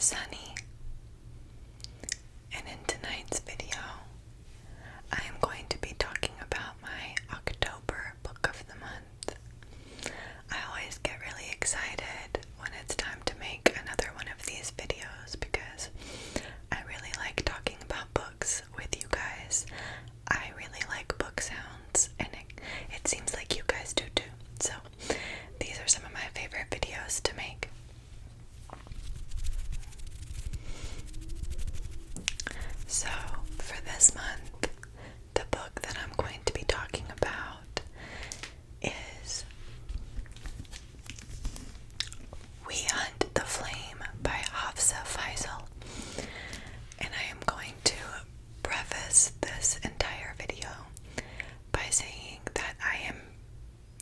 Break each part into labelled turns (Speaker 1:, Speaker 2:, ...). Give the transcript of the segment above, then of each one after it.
Speaker 1: Sunny, and in tonight's video, I am going to be talking about my October book of the month. I always get really excited when it's time to make another one of these videos because I really like talking about books with you guys. I really like book sounds, and it seems like you guys do too. So these are some of my favorite videos to make. So for this month, the book that I'm going to be talking about is We Hunt the Flame by Hafsa Faisal. And I am going to preface this entire video by saying that I am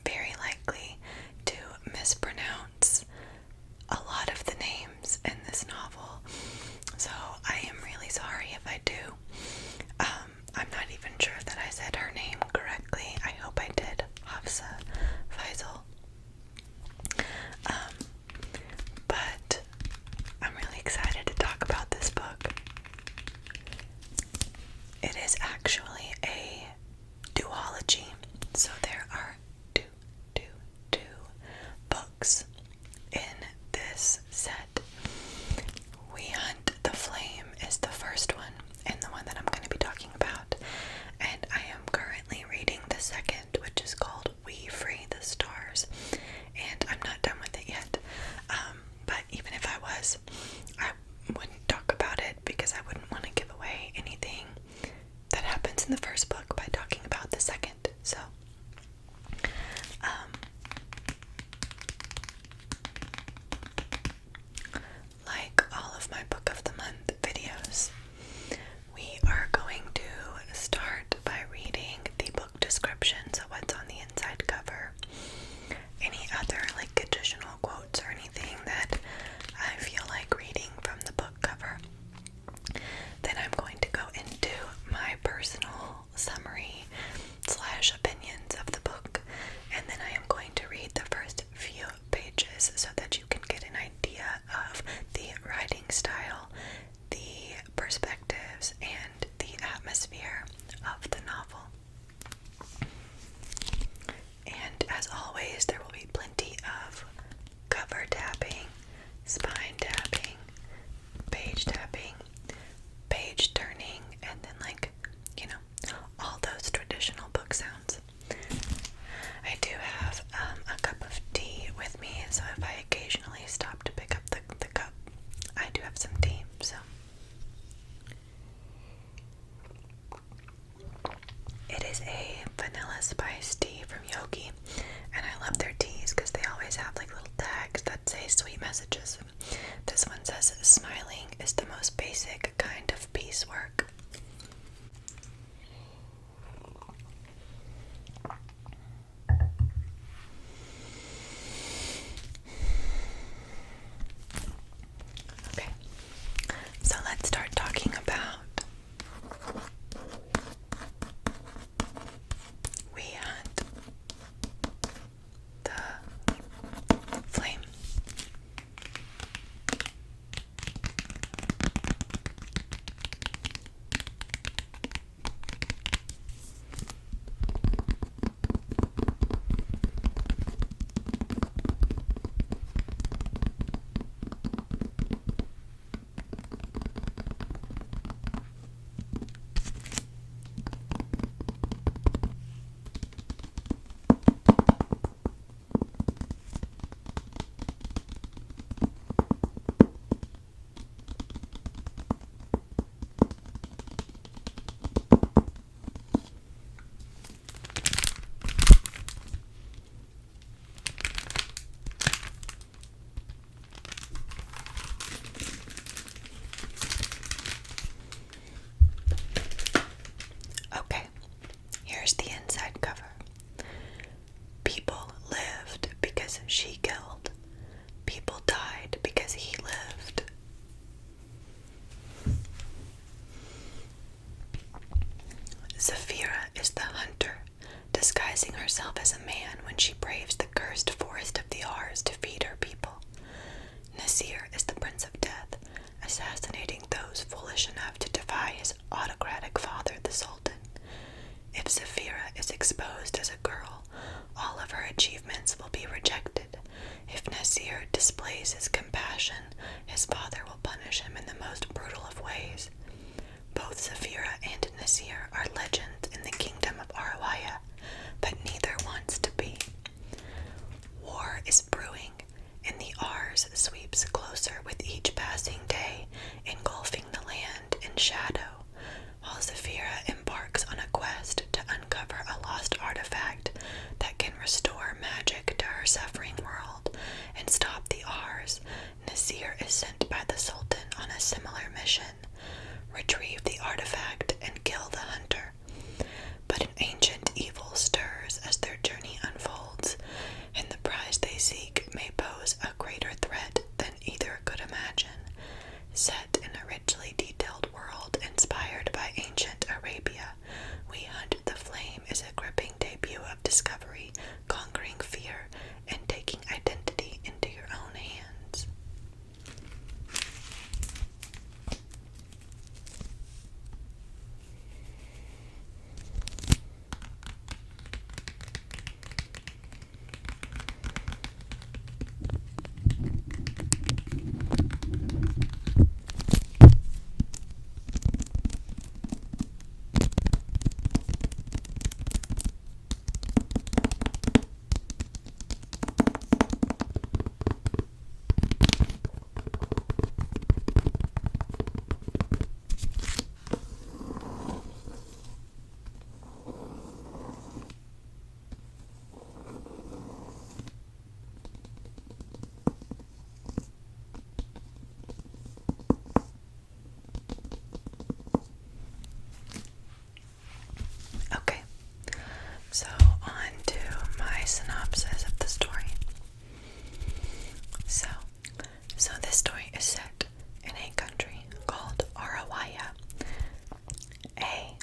Speaker 1: very likely to mispronounce a lot of the names in this novel. So I am really sorry if I do. I'm not even sure that I said her name correctly. I hope I did. Hafsa Faisal. But I'm really excited to talk about this book. It is actually a duology. So there are two books in this set. We Hunt the Flame is the first one, and the one that I'm going to be talking about. And I am currently reading the second, which is called We Free the Stars. And I'm not done with it yet. But even if I was, I wouldn't talk about it because I wouldn't want to give away anything that happens in the first book by talking about the second. So, like all of my book of the month videos, we are going to start by reading the book description, so what's on the inside cover, any other like additional quotes or anything that I feel like reading from the book cover. Then I'm going to go into my personal summary / opinions of the book, and then I am going to read the first few pages so that you can get an idea of the writing style, the perspectives, and the atmosphere of the novel. And as always, there will be plenty of cover tapping, spine tapping, page tapping, page turning, and then all those traditional book sounds. I do have a cup of tea with me, so if I occasionally stop to pick up the cup, I do have some tea, so. It is a vanilla spice tea from Yogi, and I love their teas because they always have like little tags that say sweet messages. This one says, "Smiling is the most basic kind of piecework." Okay, so let's start talking about We Hunt the Flame. Okay, here's the inside cover. People lived because she killed. People died because he lived. Zafira is the hunter, disguising herself as a man when she braves the cursed forest of the Ars to feed her people. Nasir is the Prince of Death, displays his compassion, his father will punish him in the most brutal of ways. Both Zafira and Nasir are legends in the kingdom of Arawaya, but neither wants to be. War is brewing, and the Ars sweeps closer with each passing day, engulfing the land in shadow, while Zafira embarks on a quest to uncover a lost artifact that can restore magic to her suffering world and stop the Ars. Nasir is sent by the Sultan on a similar mission: retrieve the artifact and kill the hunter. But an ancient evil stirs as their journey unfolds, and the prize they seek may pose a greater threat than either could imagine. Set in a richly detailed world inspired by ancient Arabia, We Hunt the Flame is a gripping debut of discovery, conquering fear, and taking identity into your own hands. Okay, so on to my synopsis of the story. So this story is set in a country called Arawaya. A-R-A-W-I-Y-A.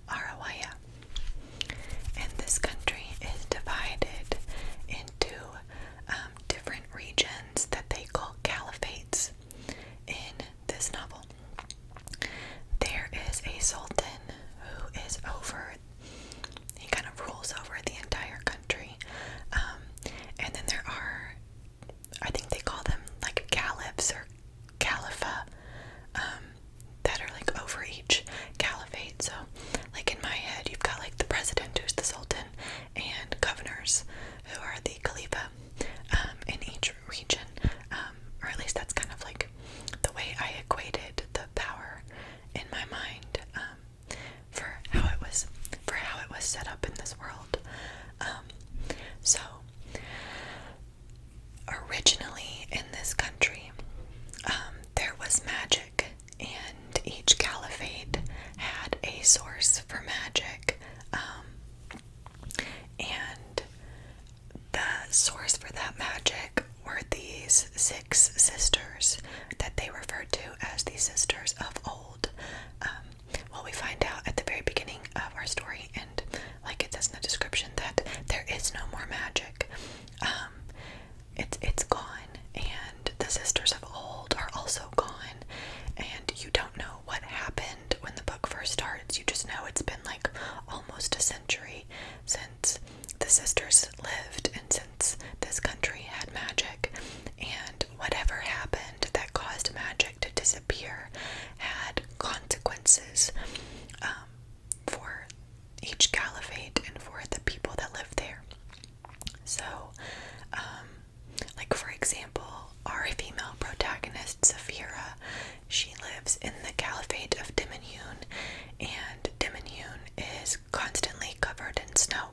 Speaker 1: Arawaya. And this country is divided into different regions that they call caliphates in this novel. There is a sultan who is he kind of rules over the entire country. And then there are, I think they call them like caliphs or calipha, that are like over each caliphate. So like in my head, you've got like the president who's the sultan and governors who are the khalifa, in each region, or at least that's kind of like the way I equated the power in my mind, for how it was set up in this world. So originally in this country, there was magic, and each caliphate had a source for magic, and the source for that magic were these 6 sisters that they referred to as the Sisters of Old. Well, we find out at the very beginning of our story, and like it says in the description, that there is no more magic. It's gone, and the Sisters of Old are also gone, and you don't know what happened when the book first starts. You just know it's been like almost a century since the sisters lived and since this country had magic, and whatever happened that caused magic to disappear had consequences, for each caliphate and for the people that lived there. So, like for example, our female protagonist, Zafira, she lives in the Caliphate of Dimenhun, and Dimenhun is constantly covered in snow.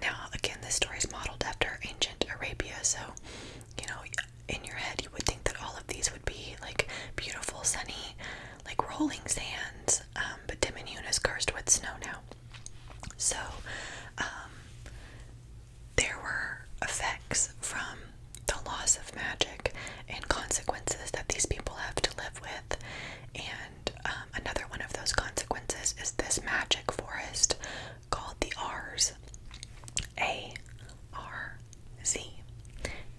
Speaker 1: Now, again, this story is modeled after ancient Arabia, so, you know, in your head you would think that all of these would be like beautiful, sunny, like rolling sands, but Dimenhun is cursed with snow now. So, there were effects from the loss of magic and consequences that these people have to live with, and another one of those consequences is this magic forest called the Ars. A-R-Z.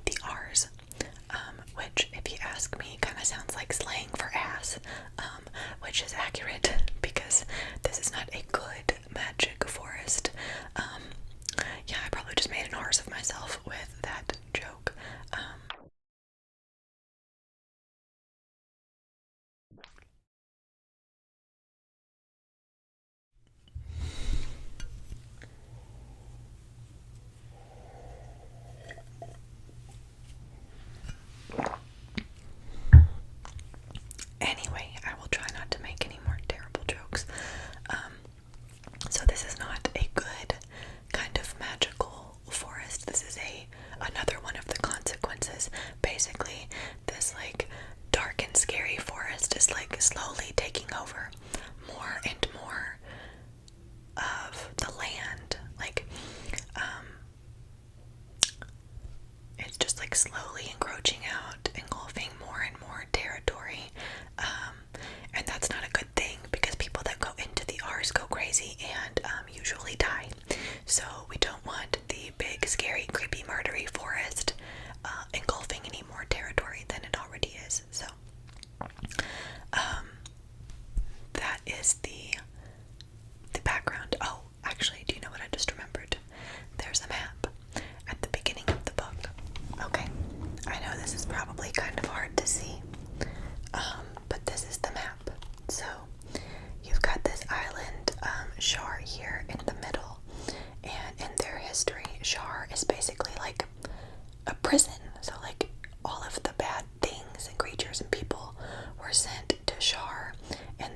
Speaker 1: The Ars, which, if you ask me, kind of sounds like slang for ass. class, which is accurate because this is not a good magic forest. Yeah, I probably just made an arse of myself with that joke. Anyway, I will try not to make any more terrible jokes. So this is not a good kind of magical forest. This is another one of the consequences. Basically, this like dark and scary forest is like slowly taking over more and more of the land. Like, it's just like slowly encroaching out, engulfing more and more territory. And that's not a good thing because people that go into the R's go crazy and usually die. So we don't want the big, scary, creepy, murdery forest engulfing any more territory than it already is. So that is the background. Oh, actually, do you know what I just remembered? There's a map at the beginning of the book. Okay, I know this is probably kind of hard to see, but this is the map. So you've got this island, Shar, here in the middle, and in their history, Shar is basically like a prison. So like all of the bad things and creatures and people were sent to Shar, and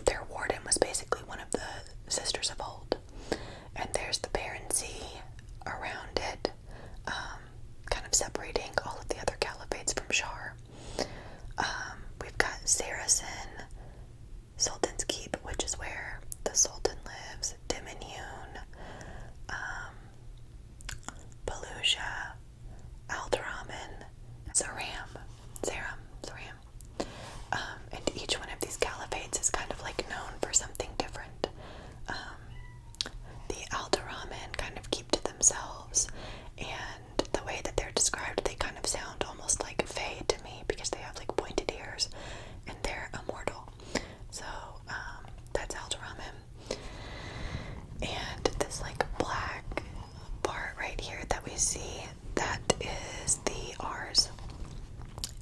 Speaker 1: their warden was basically one of the sisters of old. And there's the barren sea around it, kind of separating all of the other caliphates from Shar. We've got Saracen, Sultan's Keep, which is where the Sultan lives, Diminion, Belusia, Alderamin, Zaram. And each one of these caliphates is kind of like known for something different. The Alderamin kind of keep to themselves, and the way that they're described, they kind of sound almost like Fae to me because they have like pointed ears and they're immortal. So that's Alderamin. And this like black part right here that we see, that is the R's.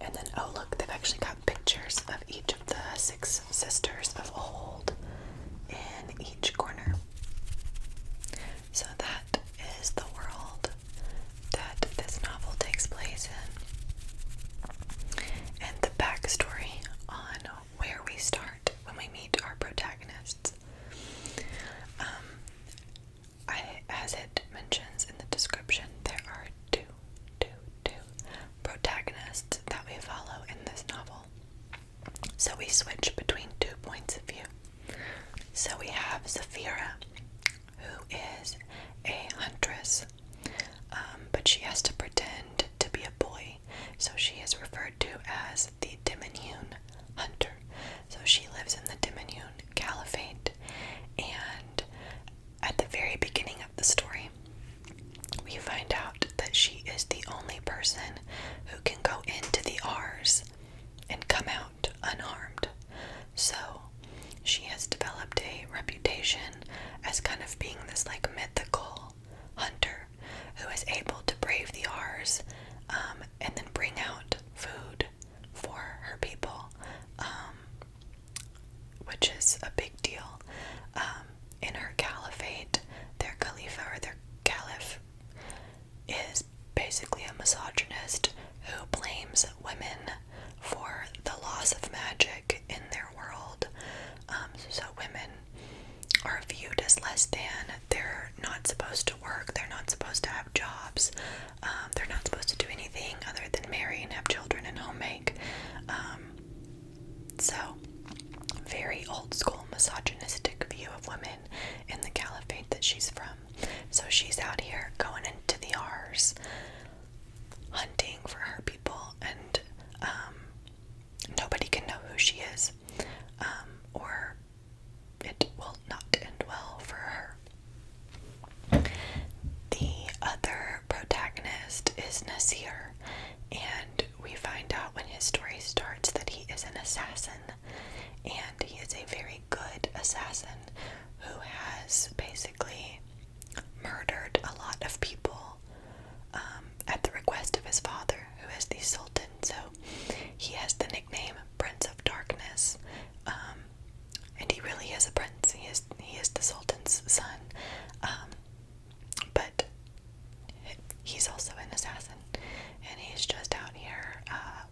Speaker 1: And then, oh look, they've actually got pictures of each of the 6 sisters of old in each corner. So that is the world that this novel takes place in. And the backstory on where we start when we meet our protagonists. As it mentions in the description, there are two protagonists that we follow in this novel. So we switch between 2 points of view. So we have Zafira, who is a huntress, but she has to pretend to be a boy, so she is referred to as the Diminion Hunter. So she lives in the Diminion Caliphate, and at the very beginning of the story, we find out that she is the only person who can go into the R's and come out unharmed. So she has developed a reputation as kind of being this like mythical hunter who is able to brave the R's, and then bring out food for her people, which is a big deal. In her caliphate, their Khalifa or their Caliph is basically a misogynist who blames women for the loss of magic in their world. So women are viewed as less than. They're not supposed to work. They're not supposed to have jobs. They're not supposed to do anything other than marry and have children and homemake. So very old school misogynistic view of women in the caliphate that she's from. So she's out here going into the R's, hunting for her people, and nobody can know who she is, or it will not end well for her. The other protagonist is Nasir, and we find out when his story starts that he is an assassin. assassin who has basically murdered a lot of people at the request of his father, who is the Sultan. So he has the nickname Prince of Darkness, and he really is a prince. He is the Sultan's son, but he's also an assassin, and he's just out here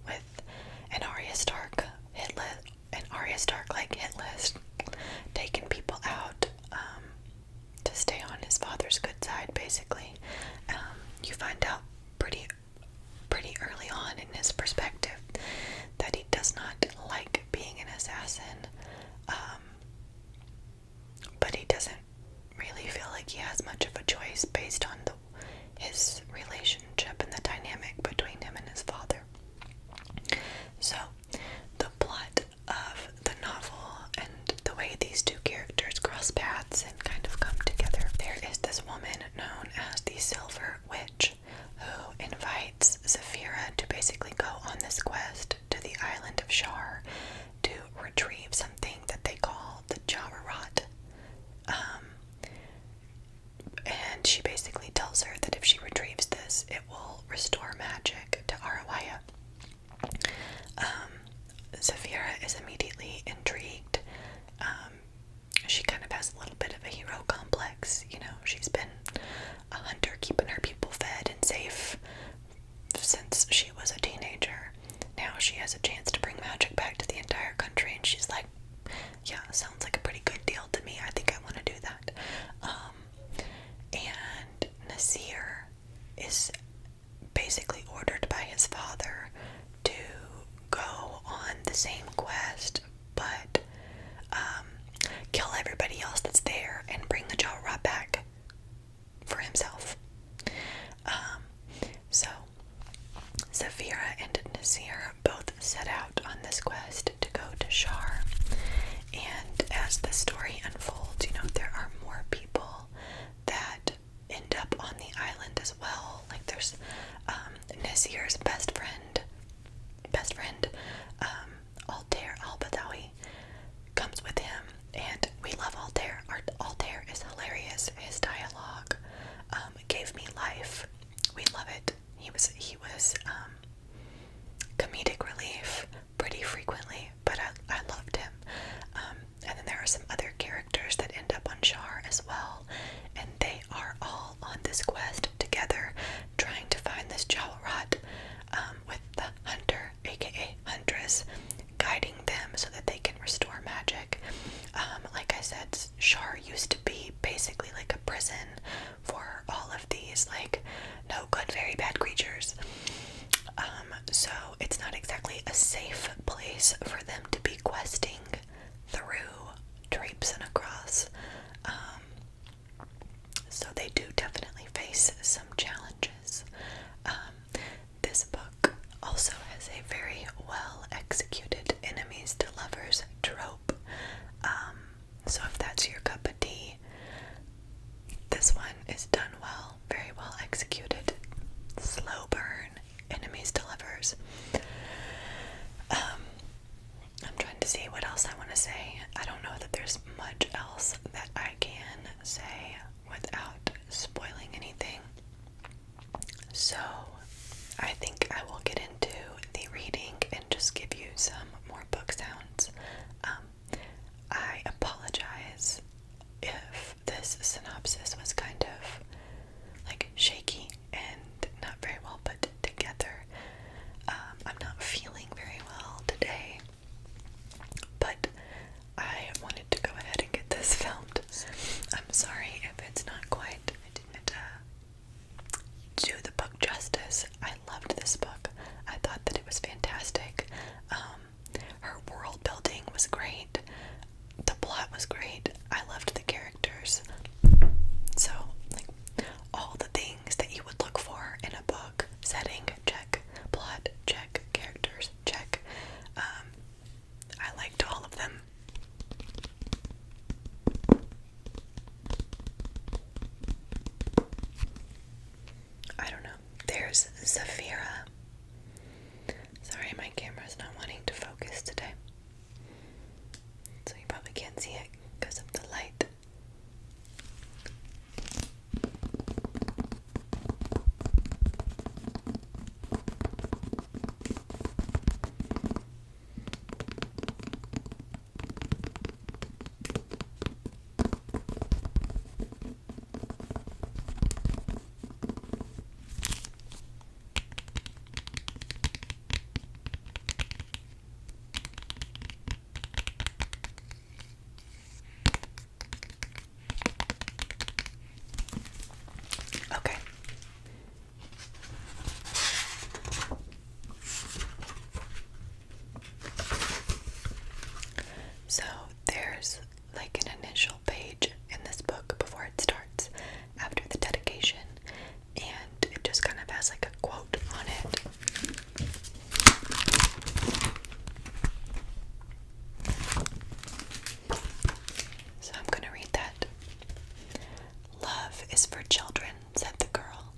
Speaker 1: with an Arya Stark hit list, taking people out to stay on his father's good side, basically. You find out pretty early on in his perspective that he does not like being an assassin, but he doesn't really feel like he has much of a choice based on his relationship and the dynamic between him and his father. So, the plot of the novel and the way these two characters cross paths and kind of come together, there is this woman known as the Silver Witch who invites Zafira to basically go on this quest to the island of Shar to retrieve something that they call the Jawharat. And she basically tells her that if she retrieves this, it will restore magic to Arawaya. Zafira is immediately intrigued. She kind of has a little bit of a hero complex. You know, she's been a hunter, keeping her people fed and safe since she was a teenager. Now she has a chance to bring magic back to the entire country, and she's like, yeah, sounds like a pretty good deal to me. I think I want to do that. And Nasir is basically ordered by his father to go on the same quest, but kill everybody else that's there and bring the Jawharat back for himself. So Zafira and Nasir both set out on this quest to go to Shar, and as the story unfolds, you know, there are more people that end up on the island as well. Like there's Nasir's best friend, Altair al-Badawi, comes with him, and we love Altair. Altair is hilarious. His dialogue gave me life. We love it. He was comedic relief pretty frequently, but I loved him. And then there are some other characters that end up on Shar as well, and they are all on this quest together, trying to find this Jawharat, with the hunter, aka Huntress, guiding them so that they can restore magic. Like I said, Shar used to be basically like a prison for all of these, like, no good, very bad creatures. So it's not exactly a safe place for them to be questing through, traipsing across. So they do definitely face some challenges. This book also has a very well executed enemies to lovers trope. So if that's your cup of tea, this one is done well, very well executed. Slow burn, enemies to lovers. I'm trying to see what else I want to say. I don't know that there's much else that I can say without spoiling anything. So I think I will get into the reading and just give you some more book sounds. I apologize if this synopsis was kind of like shaky and not very well put together. I'm not feeling very well today, but I wanted to go ahead and get this filmed. I'm sorry if it's not quite, I didn't do the book justice. I loved this book. I thought that it was fantastic. Her world building was like an initial page in this book before it starts, after the dedication, and it just kind of has like a quote on it. So I'm going to read that. "Love is for children," said the girl.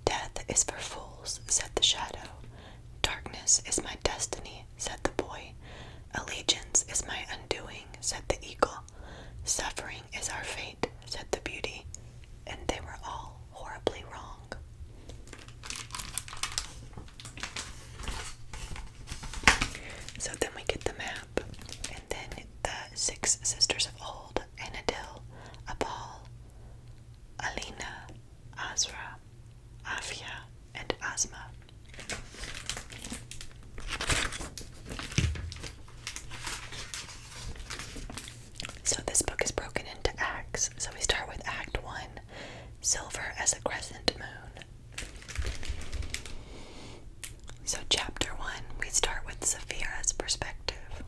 Speaker 1: "Death is for fools," said the shadow. "Darkness is my destiny," said the boy. "Allegiance is my undoing," said the eagle. "Suffering is our fate," said the beauty. And they were all horribly wrong. So then we get the map, and then the 6 sisters of old: Anadil, Abal, Alina, Azra, Afia, and Asma. So this book is broken into acts. So we start with Act 1, Silver as a Crescent Moon. So Chapter 1, we start with Zafira's perspective.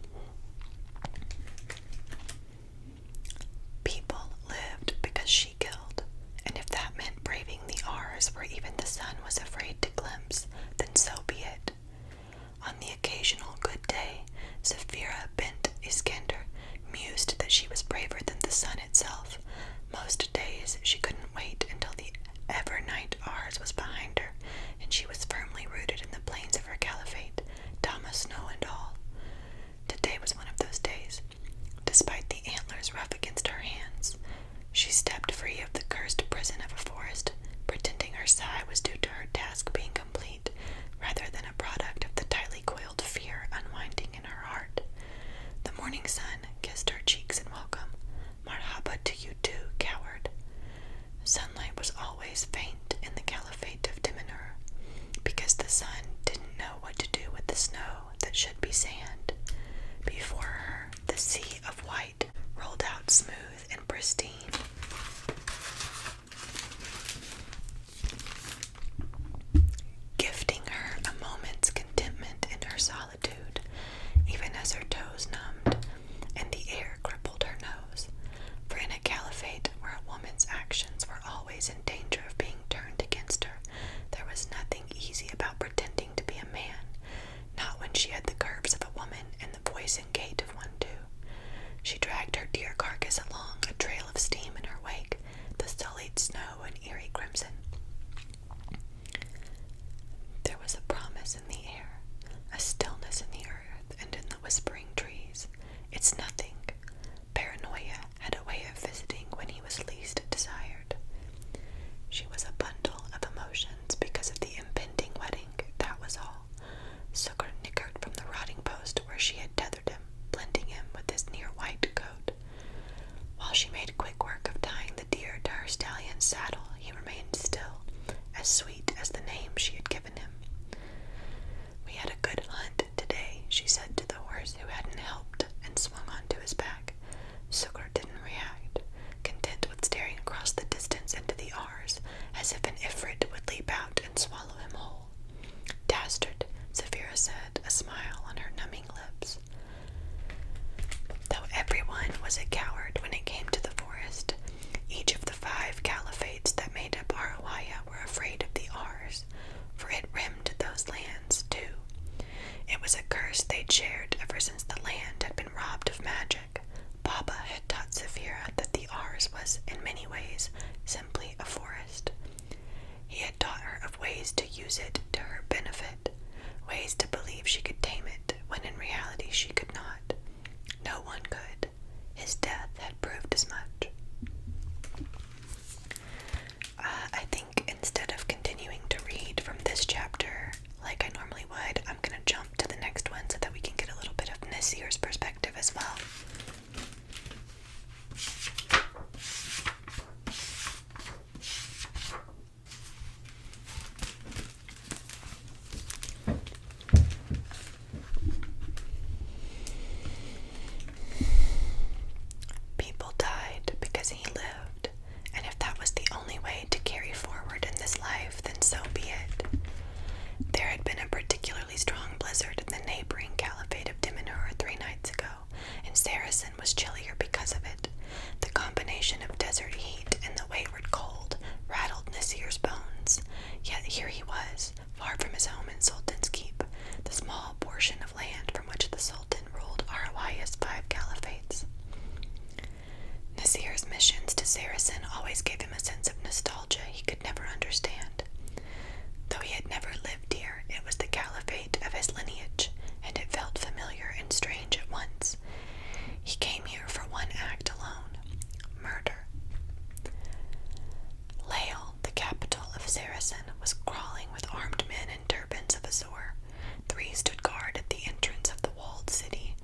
Speaker 1: People lived because she killed, and if that meant braving the R's where even the sun was afraid to glimpse, then so be it. On the occasional good day, Zafira bint Iskender mused that she was braver than the sun itself. Most days she couldn't wait until the ever-night R's was behind her, and she was firmly rooted in the plains of her caliphate, Dama snow and all. Today was one of those days. Despite the antlers rough against her hands, she stepped free of the cursed prison of a forest, pretending her sigh was due to her task being complete, rather than a product of the tightly coiled fear unwinding in her heart. The morning sun kissed her cheeks in welcome. "Marhaba to you too, coward." Sunlight was always faint in the caliphate of Timanur, because the sun didn't know what to do with the snow that should be sand. Before her, the sea of white rolled out smooth and pristine. Gifting her a moment's contentment in her solitude, even as her toes numbed and the air crippled her nose. For in a caliphate where a woman's actions were always in danger of being turned against her, there was nothing easy about pretending to be a man, not when she had the curves of a woman and the voice and gait of one too. She dragged her dear carcass along, a trail of steam in her wake, the sullied snow and eerie crimson. There was a promise in the air, a stillness in the earth and in the whispering trees. It's nothing. Paranoia had a way of visiting when he was least desired. She was a bundle of emotions because of the impending wedding, that was all. Sukkar nickered from the rotting post where she had tethered him, blending him with his near-white coat. While she made quick work of tying the deer to her stallion's saddle, he remained still, as sweet as the name she had given him. "We had a good hunt today," she said to the horse who hadn't helped and swung onto his back. Sukkar didn't react, content with staring across the distance into the R's, as if an ifrit would leap out and swallow him whole. "Dastard," Zafira said, a smile on her numbing lips. Though everyone was a coward when it came to the forest, each of the 5 caliphates that made up Arawaya were afraid of the R's, for it rimmed those lands too. It was a curse they'd shared ever since the land had been robbed of magic. Baba had taught Zafira that the R's was, in many ways, simply a forest. He had taught her of ways to use it to her benefit, ways to believe she could tame it, when in reality she could not. No one could. His death had proved as much. I think instead of continuing to read from this chapter like I normally would, I'm going to jump to the next one so that we can get a little bit of Nasir's perspective as well. desert heat and the wayward cold rattled Nasir's bones. Yet here he was, far from his home in Sultan's Keep, the small portion of land from which the Sultan ruled Arawaya's 5 caliphates. Nasir's missions to Saracen always gave him a sense of nostalgia he could never understand. Though he had never lived here, it was the caliphate of his lineage, and it felt familiar and strange at once. He came here for one act alone: murder. Lael, the capital of Saracen, was crawling with armed men in turbans of azure. 3 stood guard at the entrance of the walled city.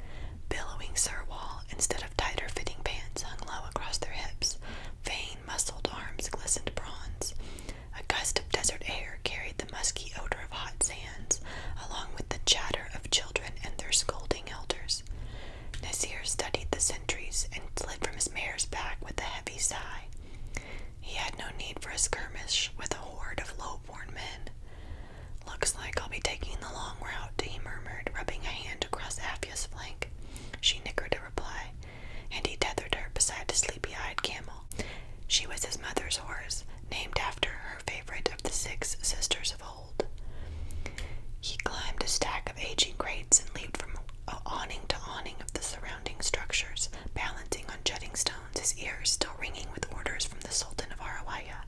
Speaker 1: Billowing surwal instead of tighter-fitting pants hung low across their hips. Vein, muscled arms glistened bronze. A gust of desert air carried the musky odor of hot sands, along with the chatter of children and their scolding elders. Nasir studied the sentries and slid from his mare's back with a heavy sigh. He had no need for a skirmish with a horde of low-born men. "Looks like I'll be taking the long route," he murmured, rubbing a hand across Afia's flank. She nickered a reply, and he tethered her beside a sleepy-eyed camel. She was his mother's horse, named after her favorite of the 6 sisters of old. He climbed a stack of aging crates and leaped from awning to awning of the surrounding structures, balancing on jutting stones, his ears still ringing with orders from the Sultan of Arawaya.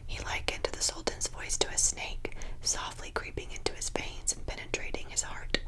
Speaker 1: He likened the Sultan's voice to a snake, softly creeping into his veins and penetrating his heart.